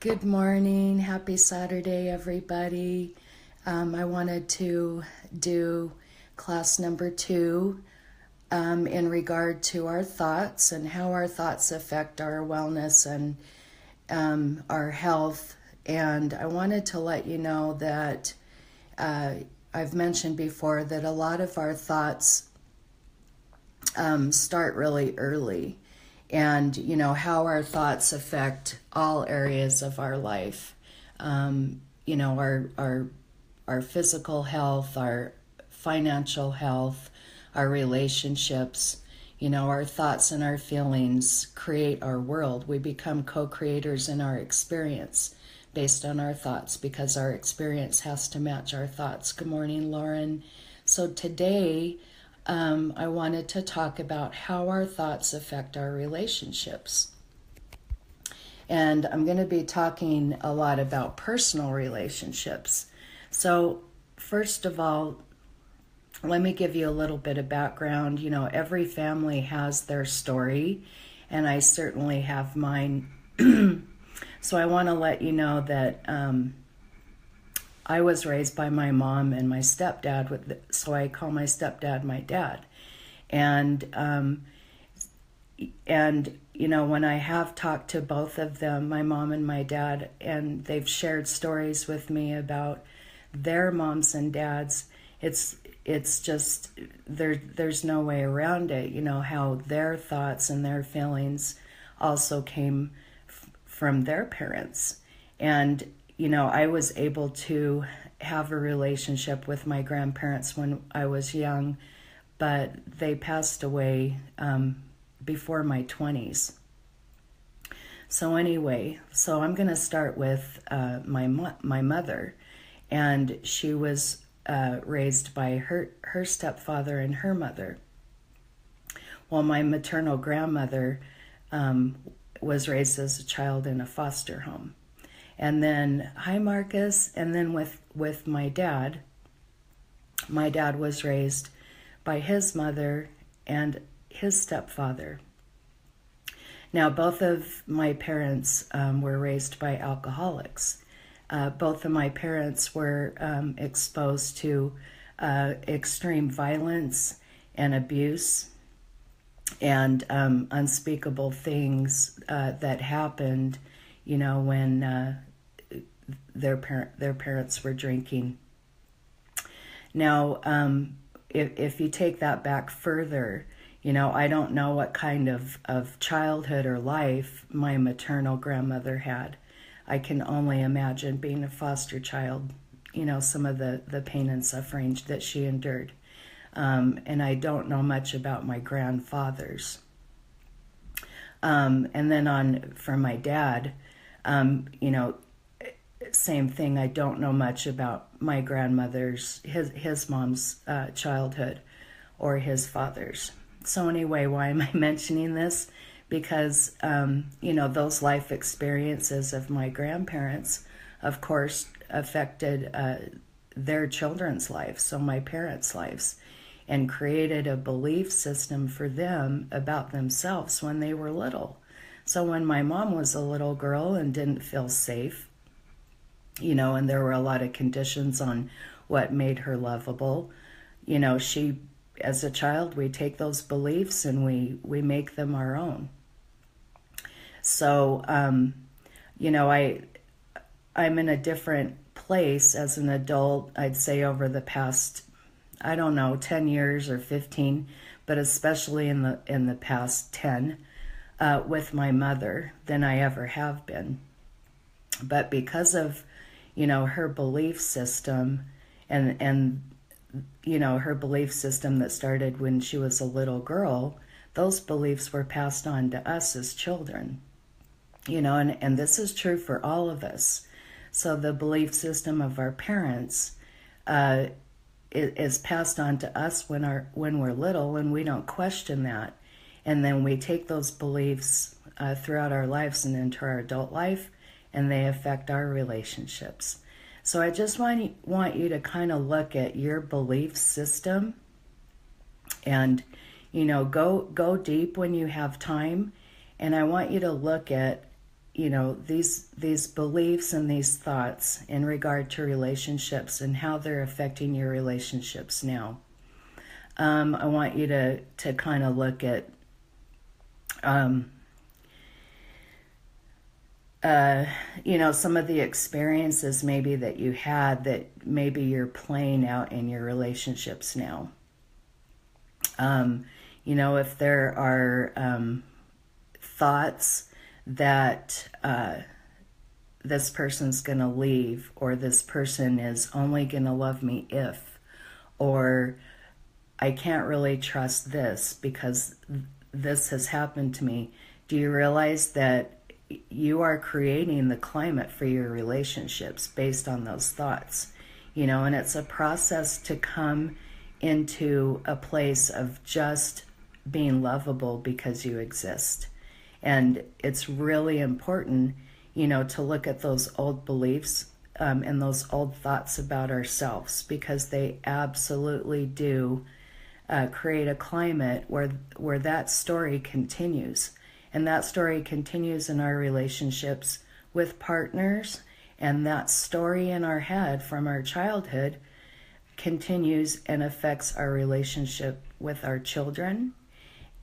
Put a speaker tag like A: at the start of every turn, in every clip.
A: Good morning. Happy Saturday, everybody. I wanted to do class number 2 in regard to our thoughts and how our thoughts affect our wellness and our health. And I wanted to let you know that I've mentioned before that a lot of our thoughts start really early. And how our thoughts affect all areas of our life. Our physical health, our financial health, our relationships. Our thoughts and our feelings create our world. We become co-creators in our experience based on our thoughts because our experience has to match our thoughts. Good morning, Lauren. So today I wanted to talk about how our thoughts affect our relationships. And I'm going to be talking a lot about personal relationships. So first of all, let me give you a little bit of background. Every family has their story, and I certainly have mine. So I want to let you know that I was raised by my mom and my stepdad, so I call my stepdad my dad. And when I have talked to both of them, my mom and my dad, and they've shared stories with me about their moms and dads, it's just, there's no way around it, how their thoughts and their feelings also came from their parents. And I was able to have a relationship with my grandparents when I was young, but they passed away before my 20s. So anyway, I'm going to start with my mother, and she was raised by her stepfather and her mother. Well, my maternal grandmother was raised as a child in a foster home. And then, hi Marcus, and then with my dad was raised by his mother and his stepfather. Now, both of my parents were raised by alcoholics. Both of my parents were exposed to extreme violence and abuse and unspeakable things that happened when their parents were drinking. Now, if you take that back further, I don't know what kind of childhood or life my maternal grandmother had. I can only imagine being a foster child, some of the pain and suffering that she endured. And I don't know much about my grandfathers. And then for my dad, same thing. I don't know much about my grandmother's, his mom's childhood or his father's. So anyway, why am I mentioning this? Because, those life experiences of my grandparents, of course, affected their children's lives, so my parents' lives, and created a belief system for them about themselves when they were little. So when my mom was a little girl and didn't feel safe, and there were a lot of conditions on what made her lovable, she, as a child, we take those beliefs and we make them our own. So, I'm in a different place as an adult, I'd say over the past, 10 years or 15, but especially in the past 10, with my mother than I ever have been. But because of, her belief system and her belief system that started when she was a little girl, those beliefs were passed on to us as children, and this is true for all of us. So the belief system of our parents is passed on to us when we're little, and we don't question that. And then we take those beliefs throughout our lives and into our adult life, and they affect our relationships. So I just want you to kind of look at your belief system and, go deep when you have time. And I want you to look at these beliefs and these thoughts in regard to relationships and how they're affecting your relationships now. I want you to kind of look at some of the experiences maybe that you had that maybe you're playing out in your relationships now. If there are thoughts that this person's going to leave, or this person is only going to love me if, or I can't really trust this because this has happened to me. Do you realize that you are creating the climate for your relationships based on those thoughts? And it's a process to come into a place of just being lovable because you exist. And it's really important, to look at those old beliefs and those old thoughts about ourselves, because they absolutely do create a climate where that story continues. And that story continues in our relationships with partners, and that story in our head from our childhood continues and affects our relationship with our children.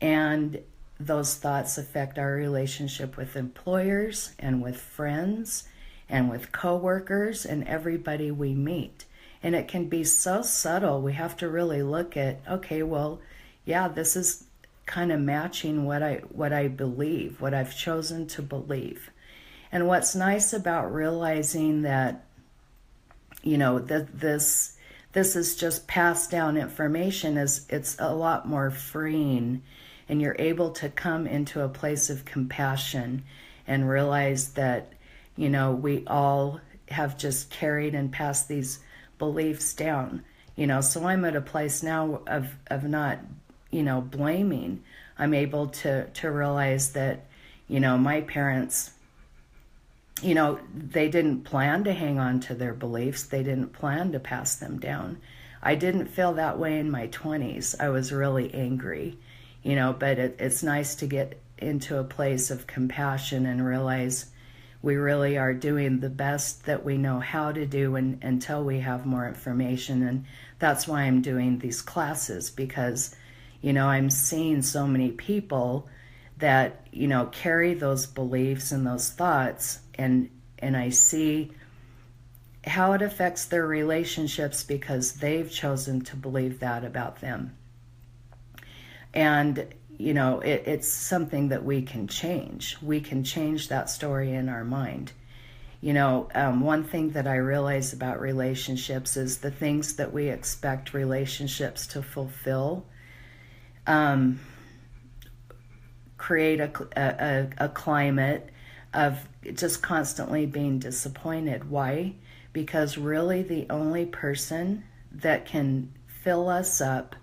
A: And those thoughts affect our relationship with employers and with friends and with coworkers and everybody we meet. And it can be so subtle. We have to really look at, okay, well, yeah, this is kind of matching what I believe, what I've chosen to believe. And what's nice about realizing that, that this is just passed down information is it's a lot more freeing, and you're able to come into a place of compassion and realize that, we all have just carried and passed these beliefs down. So I'm at a place now of not, blaming. I'm able to realize that, my parents, they didn't plan to hang on to their beliefs. They didn't plan to pass them down. I didn't feel that way in my 20s. I was really angry, but it's nice to get into a place of compassion and realize we really are doing the best that we know how to do until we have more information. And that's why I'm doing these classes, because, I'm seeing so many people that, carry those beliefs and those thoughts, and I see how it affects their relationships because they've chosen to believe that about them. And, it's something that we can change. We can change that story in our mind. One thing that I realize about relationships is the things that we expect relationships to fulfill create a climate of just constantly being disappointed. Why? Because really the only person that can fill us up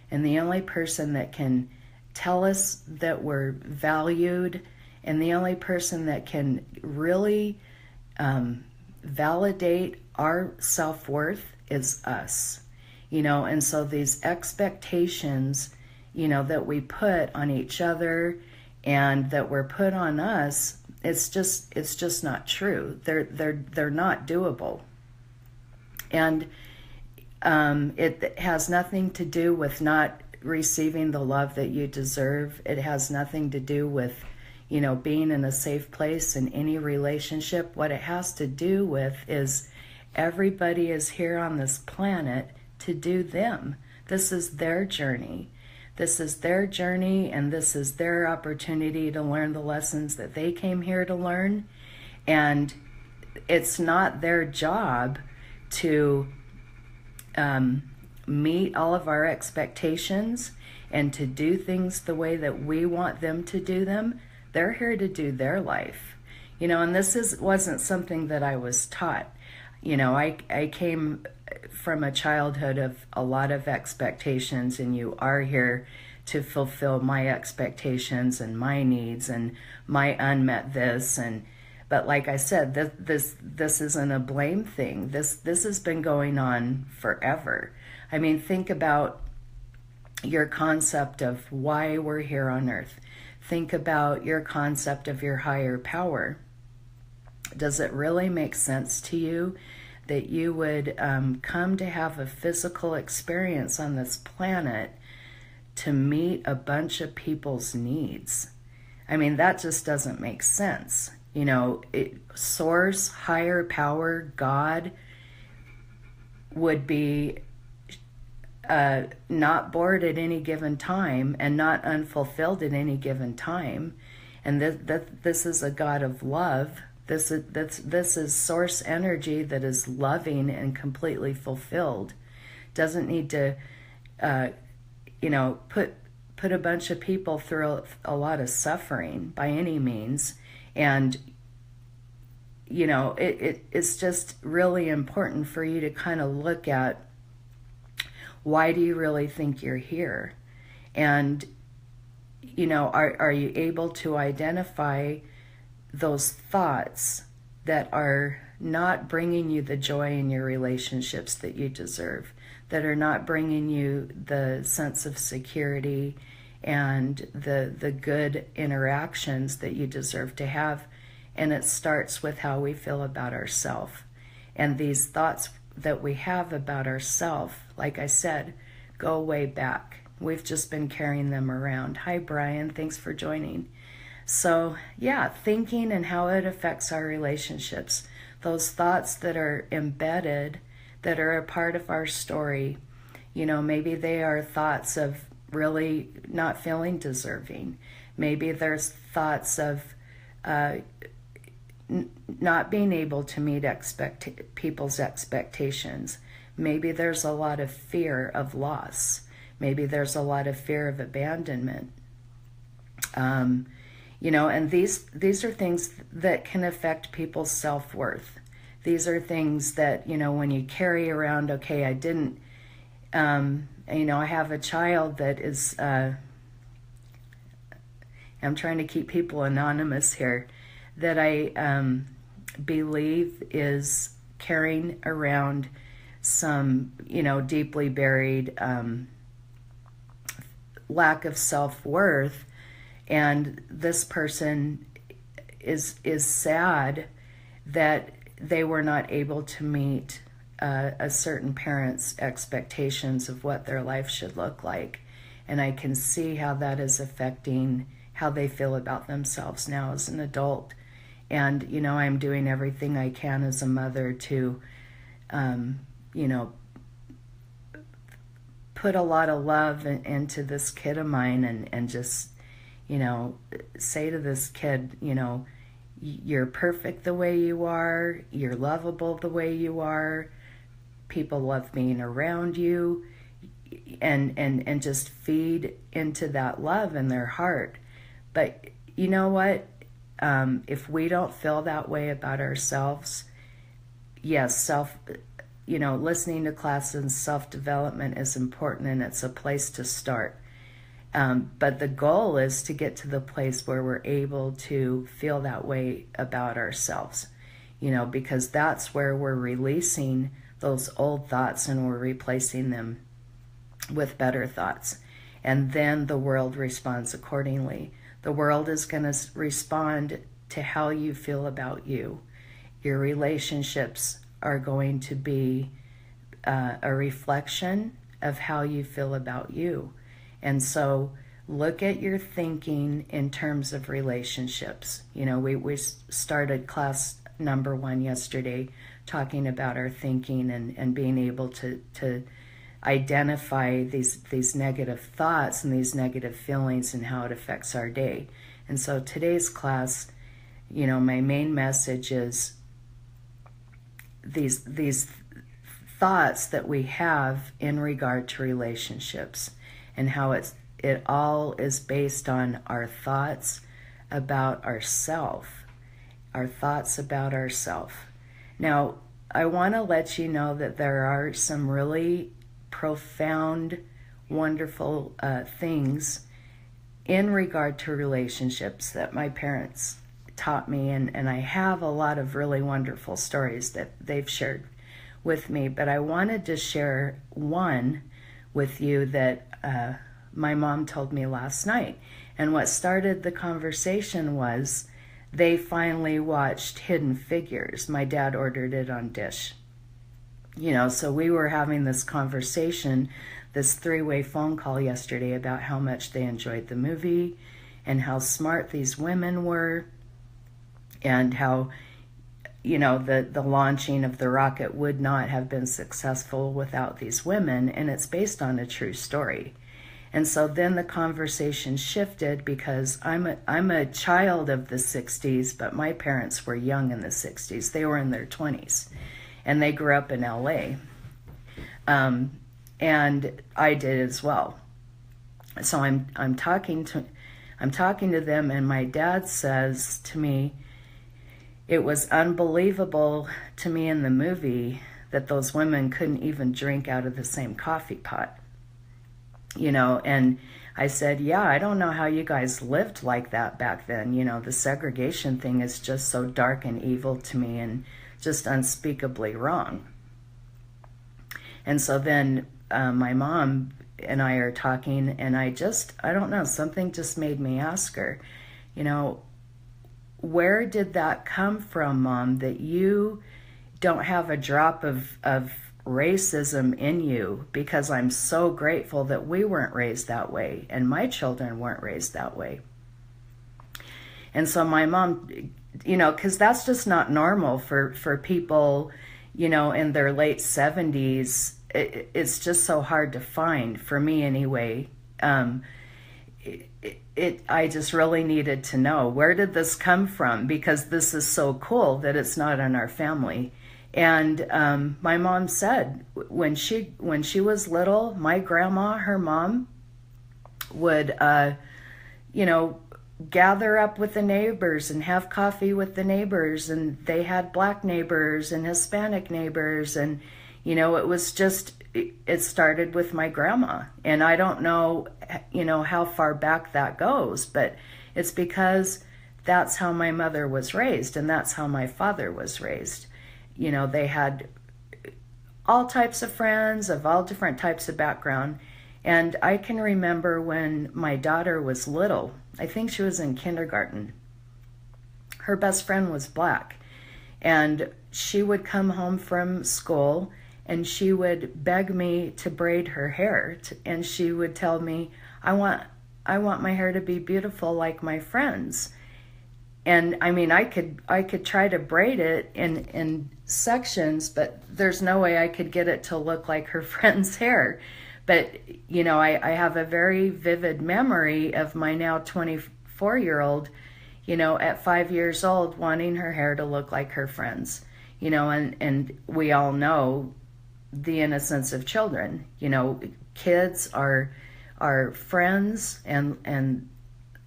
A: and the only person that can tell us that we're valued and the only person that can really validate our self-worth is us. And so these expectations, that we put on each other and that were put on us, it's just not true. They're not doable. And it has nothing to do with not receiving the love that you deserve. It has nothing to do with, being in a safe place in any relationship. What it has to do with is everybody is here on this planet to do them. This is their journey. This is their journey, and this is their opportunity to learn the lessons that they came here to learn. And it's not their job to meet all of our expectations and to do things the way that we want them to do them. They're here to do their life. And this wasn't something that I was taught. I came from a childhood of a lot of expectations, and you are here to fulfill my expectations and my needs and my unmet this. But like I said, this isn't a blame thing. This has been going on forever. I mean, think about your concept of why we're here on earth. Think about your concept of your higher power. Does it really make sense to you that you would come to have a physical experience on this planet to meet a bunch of people's needs? I mean, that just doesn't make sense. You know, source, higher power, God would be not bored at any given time and not unfulfilled at any given time. And this is a God of love. This is source energy that is loving and completely fulfilled. Doesn't need to, put a bunch of people through a lot of suffering by any means. And, you know, it's just really important for you to kind of look at, why do you really think you're here? And, you know, are you able to identify those thoughts that are not bringing you the joy in your relationships that you deserve, that are not bringing you the sense of security and the good interactions that you deserve to have? And it starts with how we feel about ourselves. And these thoughts that we have about ourselves, like I said, go way back. We've just been carrying them around. Hi, Brian. Thanks for joining. So, yeah, thinking and how it affects our relationships. Those thoughts that are embedded, that are a part of our story, you know, maybe they are thoughts of really not feeling deserving. Maybe there's thoughts of not being able to meet people's expectations. Maybe there's a lot of fear of loss. Maybe there's a lot of fear of abandonment. You know, and these are things that can affect people's self-worth. These are things that, you know, when you carry around, okay, I didn't, you know, I have a child that is, I'm trying to keep people anonymous here, that I believe is carrying around some, you know, deeply buried lack of self-worth. And this person is sad that they were not able to meet a certain parent's expectations of what their life should look like. And I can see how that is affecting how they feel about themselves now as an adult. And, you know, I'm doing everything I can as a mother to, you know, put a lot of love into this kid of mine and just, you know, say to this kid, you know, you're perfect the way you are, you're lovable the way you are, people love being around you, and just feed into that love in their heart. But you know what? If we don't feel that way about ourselves, yes, you know, listening to classes and self-development is important, and it's a place to start. But the goal is to get to the place where we're able to feel that way about ourselves, you know, because that's where we're releasing those old thoughts and we're replacing them with better thoughts. And then the world responds accordingly. The world is going to respond to how you feel about you. Your relationships are going to be a reflection of how you feel about you. And so look at your thinking in terms of relationships. You know, we started class number 1 yesterday talking about our thinking and being able to identify these negative thoughts and these negative feelings and how it affects our day. And so today's class, you know, my main message is these thoughts that we have in regard to relationships, and how it all is based on our thoughts about ourself, our thoughts about ourself. Now, I want to let you know that there are some really profound, wonderful things in regard to relationships that my parents taught me, and I have a lot of really wonderful stories that they've shared with me, but I wanted to share one with you that my mom told me last night. And what started the conversation was they finally watched Hidden Figures. My dad ordered it on Dish. So we were having this conversation, this three-way phone call yesterday about how much they enjoyed the movie and how smart these women were, and how, the launching of the rocket would not have been successful without these women, and it's based on a true story. And so then the conversation shifted, because I'm a child of the 60s, but my parents were young in the 60s. They were in their 20s, and they grew up in LA. And I did as well. So I'm talking to them, and my dad says to me, it was unbelievable to me in the movie that those women couldn't even drink out of the same coffee pot. And I said, yeah, I don't know how you guys lived like that back then. The segregation thing is just so dark and evil to me, and just unspeakably wrong. And so then my mom and I are talking, and I don't know, something just made me ask her, where did that come from, Mom, that you don't have a drop of racism in you? Because I'm so grateful that we weren't raised that way, and my children weren't raised that way. And so my mom, because that's just not normal for people, in their late 70s. It's just so hard to find, for me anyway. I just really needed to know, where did this come from? Because this is so cool that it's not in our family. And my mom said, when she was little, my grandma, her mom, would gather up with the neighbors and have coffee with the neighbors, and they had black neighbors and Hispanic neighbors, and it was just, it started with my grandma. And I don't know, how far back that goes, but it's because that's how my mother was raised, and that's how my father was raised. They had all types of friends of all different types of background. And I can remember when my daughter was little, I think she was in kindergarten, her best friend was black. And she would come home from school, and she would beg me to braid her hair. And she would tell me, I want my hair to be beautiful like my friends. And I mean, I could try to braid it in sections, but there's no way I could get it to look like her friend's hair. But, I have a very vivid memory of my now 24-year-old, at 5 years old, wanting her hair to look like her friends, and we all know the innocence of children. Kids are friends and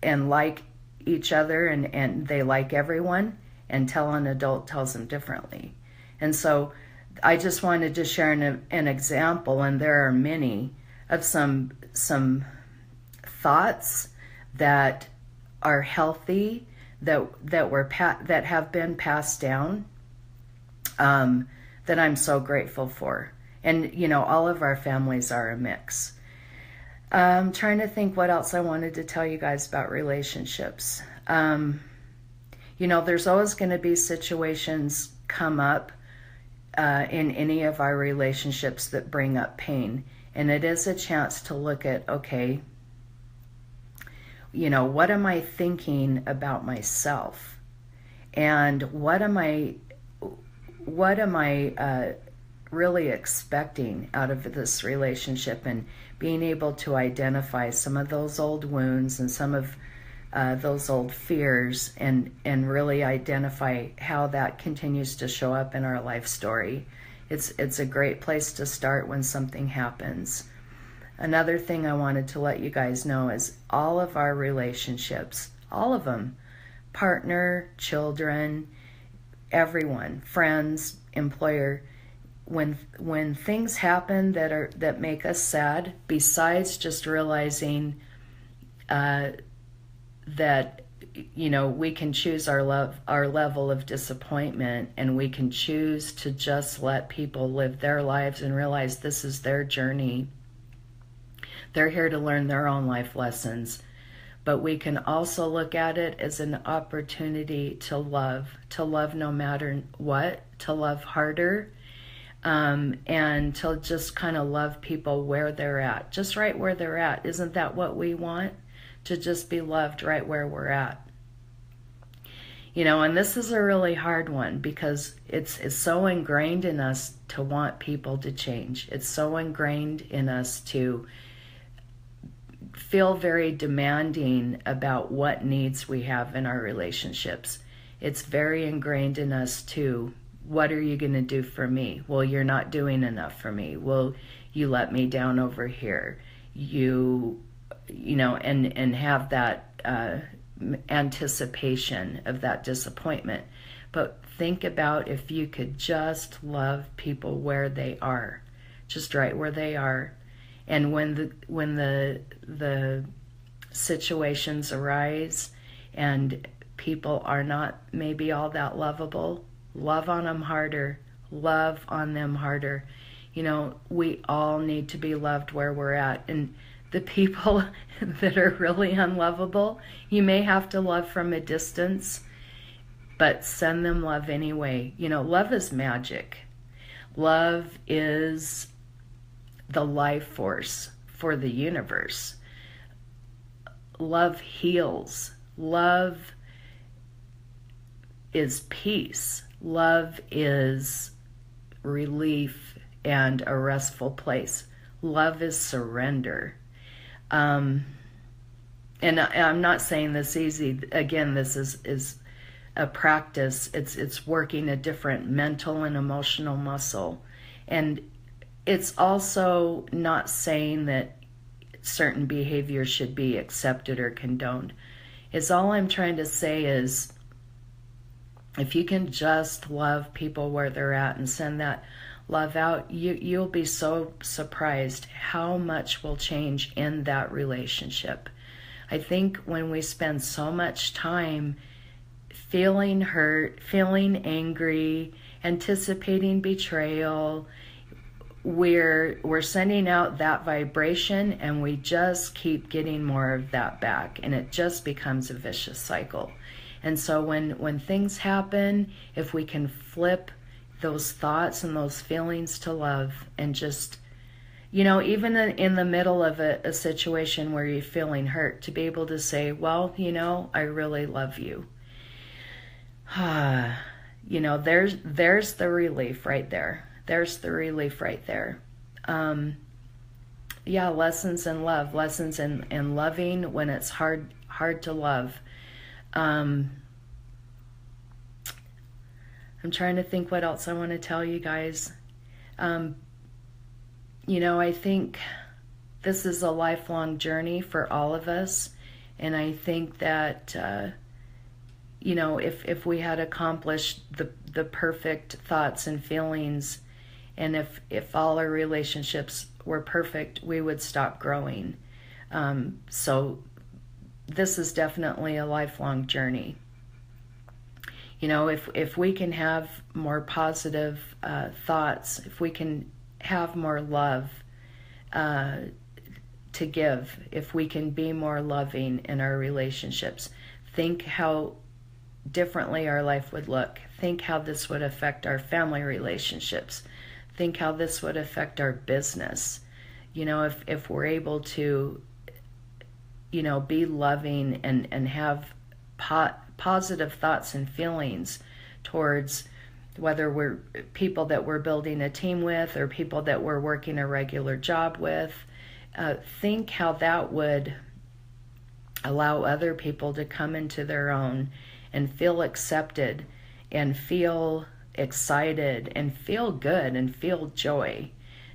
A: like each other, and they like everyone, until an adult tells them differently. And so I just wanted to share an example, and there are many, of some thoughts that are healthy, that have been passed down, that I'm so grateful for. And all of our families are a mix. I'm trying to think what else I wanted to tell you guys about relationships. There's always going to be situations come up in any of our relationships that bring up pain. And it is a chance to look at, okay, what am I thinking about myself? And what am I really expecting out of this relationship? And being able to identify some of those old wounds and some of those old fears, and really identify how that continues to show up in our life story. It's a great place to start when something happens. Another thing I wanted to let you guys know is all of our relationships, all of them, partner, children, everyone, friends, employer, when things happen that make us sad, besides just realizing that we can choose our level of disappointment, and we can choose to just let people live their lives and realize this is their journey. They're here to learn their own life lessons. But we can also look at it as an opportunity to love no matter what, to love harder, and to just kind of love people where they're at, just right where they're at. Isn't that what we want? To just be loved right where we're at. And this is a really hard one because it's so ingrained in us to want people to change. It's so ingrained in us to feel very demanding about what needs we have in our relationships. It's very ingrained in us too. What are you going to do for me? Well, you're not doing enough for me. Well, you let me down over here. And have that anticipation of that disappointment. But think about if you could just love people where they are, just right where they are. And when the situations arise and people are not maybe all that lovable, love on them harder. Love on them harder. We all need to be loved where we're at. And the people that are really unlovable, you may have to love from a distance, but send them love anyway. Love is magic. Love is the life force for the universe. Love heals. Love is peace. Love is relief and a restful place. Love is surrender. And I'm not saying this easy. Again, this is a practice. It's working a different mental and emotional muscle. And it's also not saying that certain behavior should be accepted or condoned. It's all I'm trying to say is if you can just love people where they're at and send that love out, you'll be so surprised how much will change in that relationship. I think when we spend so much time feeling hurt, feeling angry, anticipating betrayal, we're sending out that vibration, and we just keep getting more of that back, and it just becomes a vicious cycle. And so when things happen, if we can flip those thoughts and those feelings to love, and just, even in the middle of a situation where you're feeling hurt, to be able to say, well, I really love you. There's the relief right there. There's the relief right there. Lessons in love, lessons in loving when it's hard to love. I'm trying to think what else I want to tell you guys. I think this is a lifelong journey for all of us. And I think that, if we had accomplished the perfect thoughts and feelings, and if all our relationships were perfect, we would stop growing. So this is definitely a lifelong journey. If we can have more positive thoughts, if we can have more love to give, if we can be more loving in our relationships, think how differently our life would look. Think how this would affect our family relationships. Think how this would affect our business. If we're able to, be loving and have positive thoughts and feelings towards whether we're people that we're building a team with or people that we're working a regular job with, think how that would allow other people to come into their own and feel accepted and feel excited and feel good and feel joy.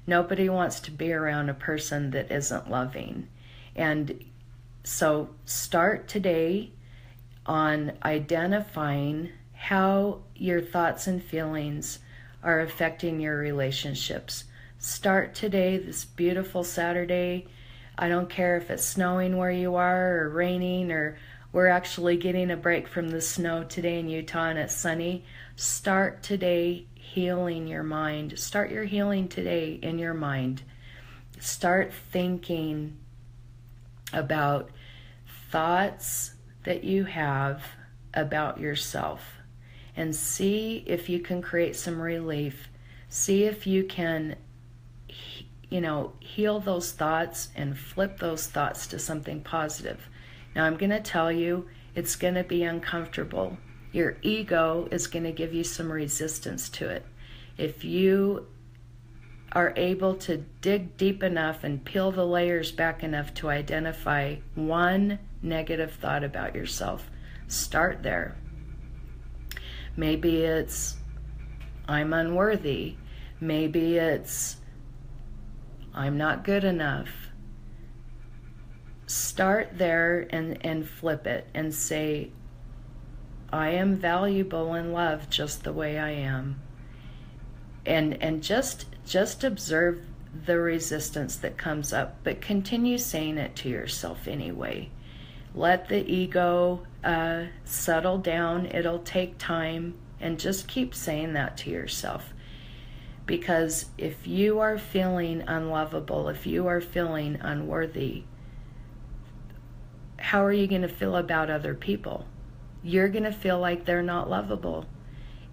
A: Nobody wants to be around a person that isn't loving. And so start today on identifying how your thoughts and feelings are affecting your relationships. Start today, this beautiful Saturday. I don't care if it's snowing where you are or raining, or we're actually getting a break from the snow today in Utah and it's sunny. Start today healing your mind. Start your healing today in your mind. Start thinking about thoughts that you have about yourself and see if you can create some relief. See if you can, heal those thoughts and flip those thoughts to something positive. Now, I'm going to tell you, it's going to be uncomfortable. Your ego is going to give you some resistance to it. If you are able to dig deep enough and peel the layers back enough to identify one negative thought about yourself, start there. Maybe it's, I'm unworthy. Maybe it's, I'm not good enough. Start there and flip it and say, I am valuable and loved just the way I am. And just observe the resistance that comes up, but continue saying it to yourself anyway. Let the ego settle down. It'll take time, and just keep saying that to yourself. Because if you are feeling unlovable, if you are feeling unworthy, how are you going to feel about other people? You're going to feel like they're not lovable.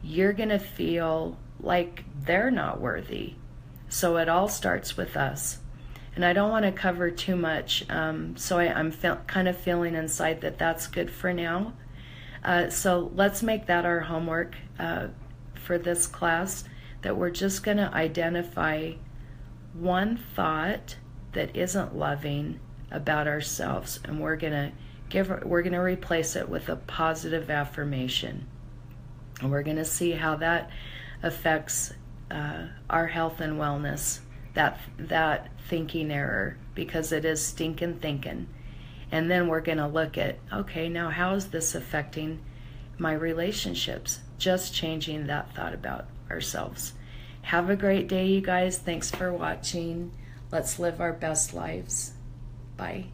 A: You're going to feel like they're not worthy. So it all starts with us. And I don't want to cover too much, so I'm kind of feeling inside that that's good for now. So let's make that our homework for this class, that we're just going to identify one thought that isn't loving about ourselves, and we're going to replace it with a positive affirmation. And we're going to see how that affects our health and wellness, that thinking error, because it is stinking thinking. And then we're going to look at, okay, now how is this affecting my relationships? Just changing that thought about ourselves. Have a great day, you guys. Thanks for watching. Let's live our best lives. Bye.